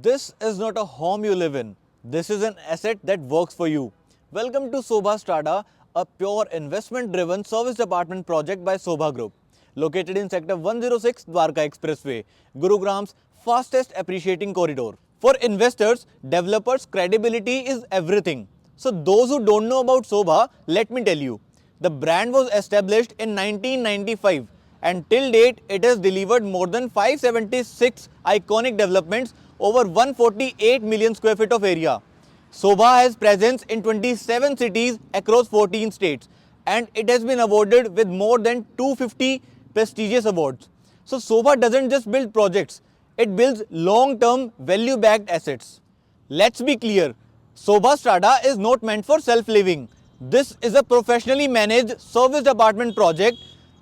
This is not a home you live in. This is an asset that works for you. Welcome to Sobha Strada, a pure investment-driven service department project by Sobha Group, located in Sector 106 Dwarka Expressway, Gurugram's fastest appreciating corridor. For investors, developers, credibility is everything. So those who don't know about Sobha, let me tell you. The brand was established in 1995 and till date it has delivered more than 576 iconic developments over 148 million square feet of area. Sobha has presence in 27 cities across 14 states and it has been awarded with more than 250 prestigious awards. So Sobha doesn't just build projects, it builds long-term value-backed assets. Let's be clear, Sobha Strada is not meant for self-living. This is a professionally managed service department project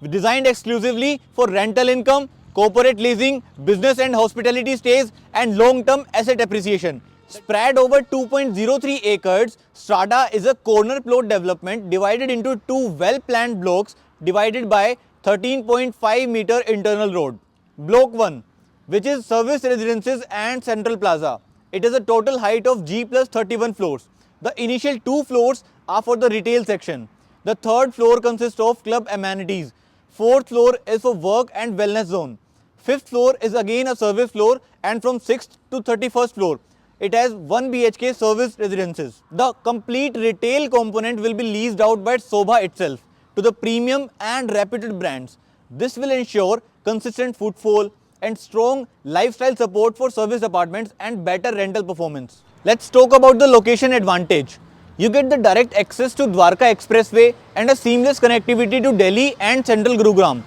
designed exclusively for rental income, corporate leasing, business and hospitality stays and long-term asset appreciation. Spread over 2.03 acres, Strada is a corner plot development divided into two well-planned blocks divided by 13.5-meter internal road. Block 1, which is service residences and central plaza. It has a total height of G plus 31 floors. The initial two floors are for the retail section. The third floor consists of club amenities. Fourth floor is for work and wellness zone. Fifth floor is again a service floor, and from 6th to 31st floor, it has 1 BHK service residences. The complete retail component will be leased out by Sobha itself to the premium and reputed brands. This will ensure consistent footfall and strong lifestyle support for service apartments and better rental performance. Let's talk about the location advantage. You get the direct access to Dwarka Expressway and a seamless connectivity to Delhi and Central Gurugram.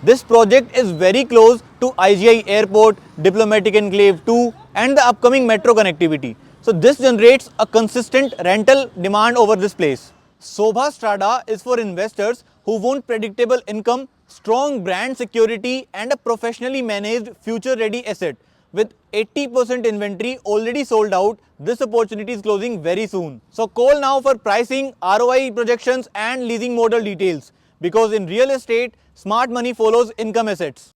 This project is very close to IGI Airport, Diplomatic Enclave 2 and the upcoming metro connectivity. So this generates a consistent rental demand over this place. Sobha Strada is for investors who want predictable income, strong brand security and a professionally managed future-ready asset. With 80% inventory already sold out, this opportunity is closing very soon. So call now for pricing, ROI projections and leasing model details. Because in real estate, smart money follows income assets.